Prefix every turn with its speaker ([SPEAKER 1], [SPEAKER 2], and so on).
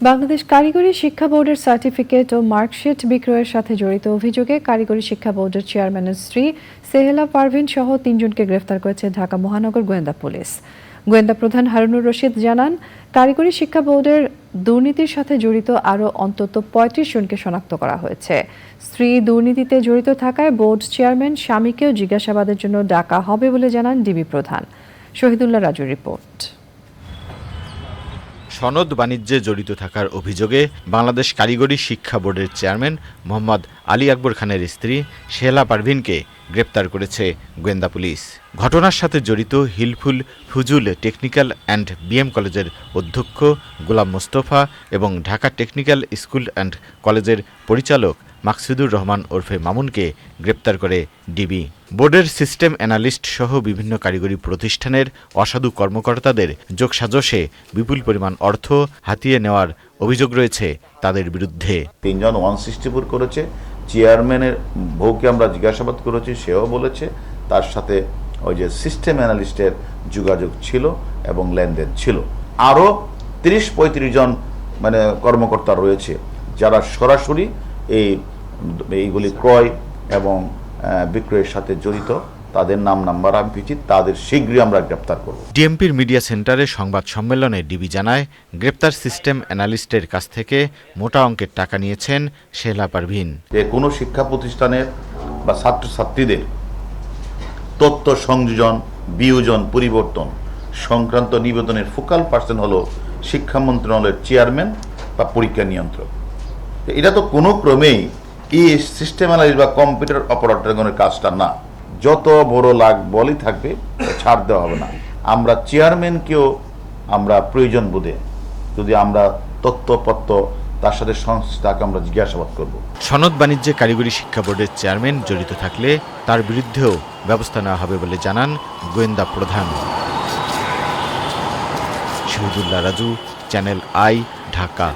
[SPEAKER 1] বাংলাদেশ কারিগরি শিক্ষা বোর্ডের সার্টিফিকেট ও মার্কশিট বিক্রয়ের সাথে জড়িত অভিযোগে কারিগরি শিক্ষা বোর্ডের চেয়ারম্যানের স্ত্রী সেহেলা পারভিন সহ 3 জনকে গ্রেফতার করেছে ঢাকা মহানগর গোয়েন্দা পুলিশ। গোয়েন্দা প্রধান হারুনুর রশিদ জানান, কারিগরি শিক্ষা বোর্ডের দুর্নীতির সাথে জড়িত আরও অন্তত ৩৫ জনকে শনাক্ত করা হয়েছে। স্ত্রী দুর্নীতিতে জড়িত থাকায় বোর্ড চেয়ারম্যান স্বামীকেও জিজ্ঞাসাবাদের জন্য ডাকা হবে বলে জানান ডিবি প্রধান। শহীদুল্লাহ রাজুর রিপোর্ট।
[SPEAKER 2] সনদ বাণিজ্যে জড়িত থাকার অভিযোগে বাংলাদেশ কারিগরি শিক্ষা বোর্ডের চেয়ারম্যান মোহাম্মদ আলী আকবর খানের স্ত্রী সেহেলা পারভিনকে গ্রেপ্তার করেছে গোয়েন্দা পুলিশ। ঘটনার সাথে জড়িত হিলফুল ফুজুল টেকনিক্যাল অ্যান্ড বিএম কলেজের অধ্যক্ষ গোলাম মোস্তফা এবং ঢাকা টেকনিক্যাল স্কুল অ্যান্ড কলেজের পরিচালক মাকসুদুর রহমান ওরফে মামুনকে গ্রেপ্তার করে ডিবি। বোর্ডের সিস্টেম অ্যানালিস্ট সহ বিভিন্ন কারিগরি প্রতিষ্ঠানের অসাধু কর্মকর্তাদের যোগসাজশে বিপুল পরিমাণ অর্থ হাতিয়ে নেওয়ার অভিযোগ রয়েছে তাদের বিরুদ্ধে।
[SPEAKER 3] 3 জন 164 করেছে। চেয়ারম্যানের বউকে আমরা জিজ্ঞাসাবাদ করেছি, সেও বলেছে তার সাথে ওই যে সিস্টেম অ্যানালিস্টের যোগাযোগ ছিল এবং লেনদেন ছিল। আরও 30-35 জন কর্মকর্তা রয়েছে যারা সরাসরি এইগুলি ক্রয় এবং বিক্রয়ের সাথে জড়িত। তাদের নাম নাম্বার আমি পেয়েছি, তাদের শীঘ্রই আমরা গ্রেপ্তার করব।
[SPEAKER 2] ডিএমপির মিডিয়া সেন্টারে সংবাদ সম্মেলনে ডিবি জানায়, গ্রেপ্তার সিস্টেম অ্যানালিস্টের কাছ থেকে মোটা অঙ্কের টাকা নিয়েছেন সেহেলা পারভিন।
[SPEAKER 3] যে কোনো শিক্ষা প্রতিষ্ঠানের বা ছাত্রছাত্রীদের তথ্য সংযোজন, বিয়োজন, পরিবর্তন সংক্রান্ত নিবেদনের ফোকাল পার্সন হলো শিক্ষা মন্ত্রণালয়ের চেয়ারম্যান বা পরীক্ষা নিয়ন্ত্রক। এটা তো কোনো ক্রমেই এই সিস্টেম অ্যানালিস্ট বা কম্পিউটার অপারেটরের কাজটা না। যত বড় লাখ বলই থাকবে ছাড় দেওয়া হবে না। আমরা চেয়ারম্যানকেও আমরা প্রয়োজন বোধে যদি আমরা তথ্যপত্র তার সাথে সংস্থাকে আমরা জিজ্ঞাসাবাদ করব।
[SPEAKER 2] সনদ বাণিজ্যে কারিগরি শিক্ষা বোর্ডের চেয়ারম্যান জড়িত থাকলে তার বিরুদ্ধেও ব্যবস্থা নেওয়া হবে বলে জানান গোয়েন্দা প্রধান। Shahidullah Raju, channel I, Dhaka.